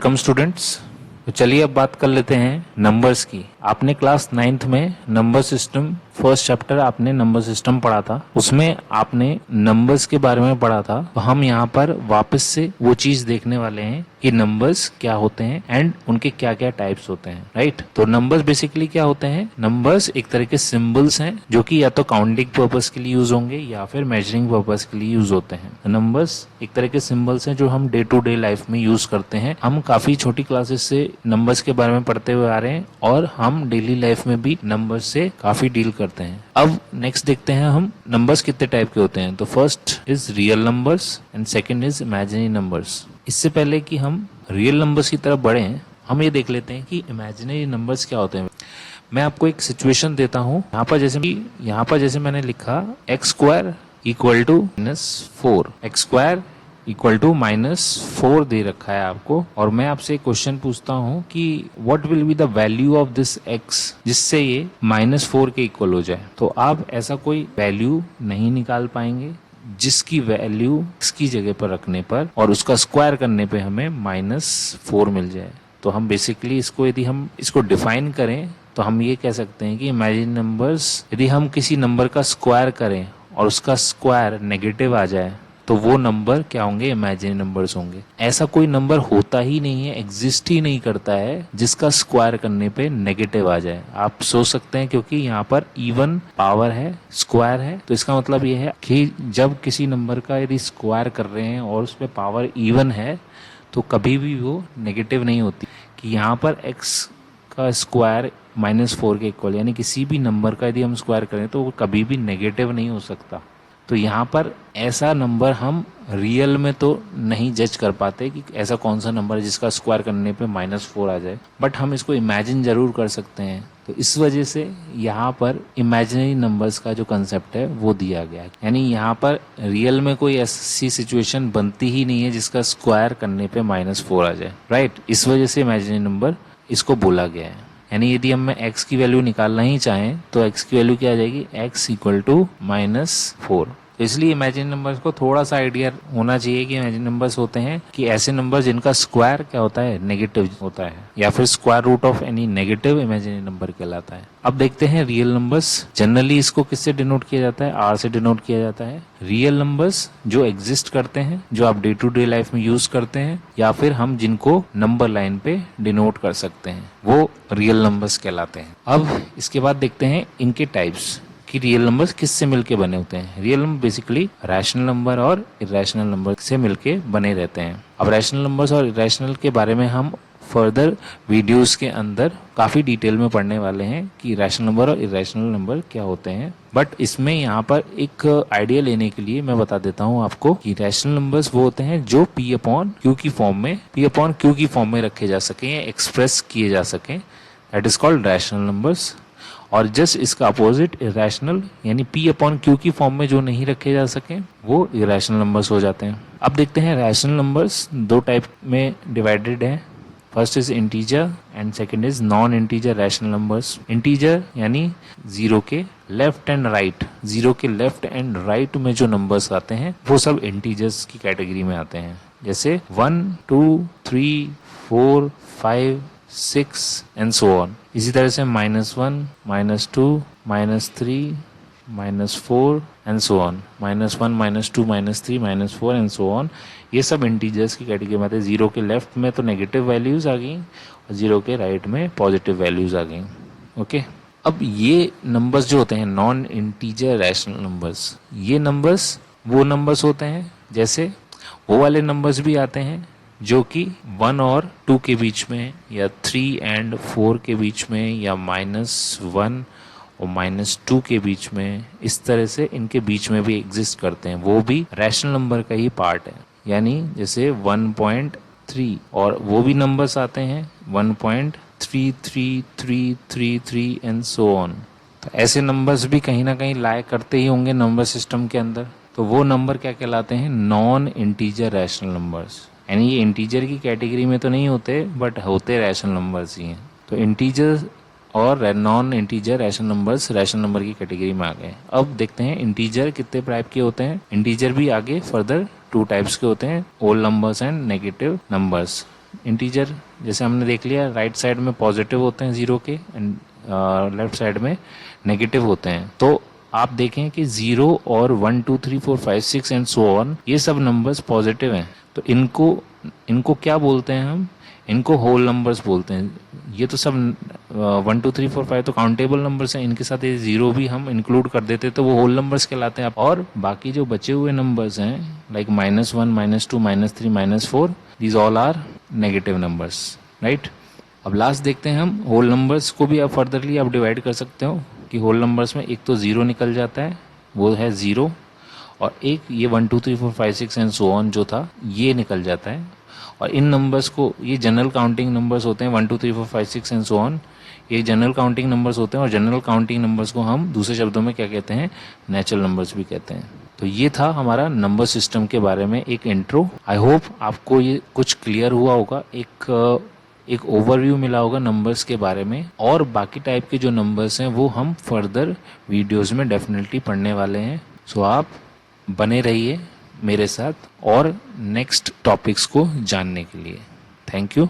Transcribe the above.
Welcome students. तो चलिए अब बात कर लेते हैं नंबर्स की। आपने क्लास 9th में नंबर सिस्टम फर्स्ट चैप्टर आपने नंबर सिस्टम पढ़ा था, उसमें आपने नंबर्स के बारे में पढ़ा था। तो हम यहाँ पर वापस से वो चीज देखने वाले हैं कि नंबर्स क्या होते हैं एंड उनके क्या क्या टाइप्स होते हैं, राइट। तो नंबर्स बेसिकली क्या होते हैं? नंबर्स एक तरह के सिंबल्स हैं जो कि या तो काउंटिंग पर्पस के लिए यूज होंगे या फिर मेजरिंग पर्पस के लिए यूज होते हैं। नंबर्स एक तरह के सिंबल्स हैं जो हम डे टू डे लाइफ में यूज करते हैं। हम काफी छोटी क्लासेस से नंबर्स के बारे में पढ़ते हुए आ रहे हैं और हम डेली लाइफ में भी नंबर्स से काफी डील करते हैं। अब नेक्स्ट देखते हैं हम नंबर्स कितने टाइप के होते हैं। तो first is real numbers and second is imaginary numbers. इससे पहले कि हम रियल नंबर्स की तरफ बढ़े हम ये देख लेते हैं कि इमेजिनरी नंबर्स क्या होते हैं। मैं आपको एक सिचुएशन देता हूँ। यहाँ पर जैसे मैंने लिखा x square equal to -4, x square equal to -4 दे रखा है आपको, और मैं आपसे एक क्वेश्चन पूछता हूँ कि what will be the value of this x जिससे ये -4 के इक्वल हो जाए। तो आप ऐसा कोई वैल्यू नहीं निकाल पाएंगे जिसकी वैल्यू एक्स की जगह पर रखने पर और उसका स्क्वायर करने पे हमें -4 मिल जाए। तो हम बेसिकली इसको यदि हम इसको डिफाइन करें तो हम ये कह सकते हैं कि इमेजिन नंबर्स, यदि हम किसी नंबर का स्क्वायर करें और उसका स्क्वायर नेगेटिव आ जाए तो वो नंबर क्या होंगे? इमेजिनरी नंबर्स होंगे। ऐसा कोई नंबर होता ही नहीं है, एग्जिस्ट ही नहीं करता है जिसका स्क्वायर करने पे नेगेटिव आ जाए। आप सोच सकते हैं क्योंकि यहाँ पर इवन पावर है, स्क्वायर है, तो इसका मतलब ये है कि जब किसी नंबर का यदि स्क्वायर कर रहे हैं और उसमें पावर इवन है तो कभी भी वो नेगेटिव नहीं होती। कि यहाँ पर x का स्क्वायर -4 के इक्वल, यानी किसी भी नंबर का यदि हम स्क्वायर करें तो वो कभी भी नेगेटिव नहीं हो सकता। तो यहाँ पर ऐसा नंबर हम रियल में तो नहीं जज कर पाते कि ऐसा कौन सा नंबर है जिसका स्क्वायर करने पे -4 आ जाए, बट हम इसको इमेजिन जरूर कर सकते हैं। तो इस वजह से यहाँ पर इमेजिनरी नंबर्स का जो कंसेप्ट है वो दिया गया है। यानी यहाँ पर रियल में कोई ऐसी सिचुएशन बनती ही नहीं है जिसका स्क्वायर करने पे -4 आ जाए, राइट। इस वजह से इमेजिनरी नंबर इसको बोला गया है। यानी यदि हम x की वैल्यू निकालना ही चाहें तो x की वैल्यू क्या आ जाएगी? x equal to -4। तो इसलिए इमेजिन नंबर्स को थोड़ा सा आइडिया होना चाहिए कि इमेजिन नंबर्स होते हैं कि ऐसे नंबर जिनका स्क्वायर क्या होता है? नेगेटिव होता है, या फिर square root of any negative imaginary number कहलाता है। अब देखते हैं रियल नंबर्स। जनरली इसको किससे डिनोट किया जाता है? r से डिनोट किया जाता है। रियल नंबर्स जो एग्जिस्ट करते हैं, जो आप डे टू डे लाइफ में यूज करते हैं, या फिर हम जिनको नंबर लाइन पे डिनोट कर सकते हैं, वो रियल नंबर्स कहलाते हैं। अब इसके बाद देखते हैं इनके टाइप्स कि रियल नंबर्स किससे मिलके बने होते हैं। Real number basically rational number और इरेशनल नंबर से मिलके बने रहते हैं। अब रैशनल नंबर्स और इरेशनल के बारे में हम फर्दर वीडियोस के अंदर काफी डिटेल में पढ़ने वाले हैं कि रैशनल नंबर और इरेशनल नंबर क्या होते हैं। बट इसमें यहाँ पर एक आइडिया लेने के लिए मैं बता देता हूँ आपको कि रैशनल नंबर्स वो होते हैं जो P/Q की फॉर्म में रखे जा सके या एक्सप्रेस किए जा सके, that is called rational numbers. और जस्ट इसका अपोजिट इरेशनल, यानी P/Q की फॉर्म में जो नहीं रखे जा सके वो इरेशनल नंबर्स हो जाते हैं। अब देखते हैं रैशनल नंबर्स दो टाइप में डिवाइडेड है। First is integer and second is non integer rational numbers. Integer यानी जीरो के लेफ्ट एंड राइट, जीरो के लेफ्ट एंड राइट में जो नंबर्स आते हैं वो सब इंटीजर्स की कैटेगरी में आते हैं। जैसे 1, 2, 3, 4, 5, 6 एंड सो ऑन। इसी तरह से -1, -2, -3, -4 and so on, -1, -2, -3, -4 and so on. ये सब इंटीजर्स की कैटेगरी में आते हैं। जीरो के लेफ्ट में तो नेगेटिव वैल्यूज आ गई और जीरो के राइट में पॉजिटिव वैल्यूज आ गई। ओके। अब ये नंबर्स जो होते हैं नॉन इंटीजर रैशनल नंबर्स, ये नंबर्स वो नंबर्स होते हैं, जैसे वो वाले नंबर्स भी आते हैं जो कि 1 और 2 के बीच में, या 3 एंड 4 के बीच में, या -1 और -2 के बीच में, इस तरह से इनके बीच में भी एग्जिस्ट करते हैं। वो भी रैशनल नंबर का ही पार्ट है। यानी जैसे 1.3 और वो भी नंबर्स आते हैं 1.33333 एंड सो ऑन। तो ऐसे नंबर्स भी कहीं ना कहीं लाया करते ही होंगे नंबर सिस्टम के अंदर। तो वो नंबर क्या कहलाते हैं? Non integer rational numbers. यानी ये इंटीजर की कैटेगरी में तो नहीं होते, बट होते रैशनल नंबर्स ही हैं। तो इंटीजर और non integer rational numbers rational number की कैटेगरी में आ गए। अब देखते हैं इंटीजर कितने टाइप के होते हैं। इंटीजर भी आगे फर्दर 2 टाइप्स के होते हैं, whole numbers and negative numbers. Integer जैसे हमने देख लिया, राइट साइड में पॉजिटिव होते हैं 0 के एंड लेफ्ट साइड में नेगेटिव होते हैं। तो आप देखें कि 0 और 1 2 3 4 5 6 एंड सो ऑन, ये सब नंबर्स पॉजिटिव हैं। तो इनको क्या बोलते हैं हम? इनको होल नंबर्स बोलते हैं। ये तो सब 1 2 3 4 5 तो काउंटेबल नंबर्स हैं, इनके साथ ये 0 भी हम इंक्लूड कर देते तो वो होल नंबर्स कहलाते हैं। और बाकी जो बचे हुए नंबर्स हैं like -1 -2 -3 -4, these all are negative numbers, right. अब लास्ट देखते हैं हम होल नंबर्स को भी आप फर्दरली आप डिवाइड कर सकते हो कि होल नंबर्स में एक तो 0 निकल जाता है, वो है 0, और एक ये 1 2 3 4 5 6 एंड सो ऑन जो था ये निकल जाता है। और इन नंबर्स को, ये जनरल काउंटिंग नंबर्स होते हैं 1 2 3 4 5 6 एंड सो ऑन, ये जनरल काउंटिंग नंबर्स होते हैं। और जनरल काउंटिंग नंबर्स को हम दूसरे शब्दों में क्या कहते हैं? नेचुरल नंबर्स भी कहते हैं। तो ये था हमारा नंबर सिस्टम के बारे में एक इंट्रो। आई होप आपको ये कुछ क्लियर हुआ होगा, एक ओवरव्यू मिला होगा नंबर्स के बारे में। और बाकी टाइप के जो नंबर्स हैं वो हम फर्दर वीडियोस में डेफिनेटली पढ़ने वाले हैं। सो आप बने रहिए मेरे साथ और नेक्स्ट टॉपिक्स को जानने के लिए। Thank you.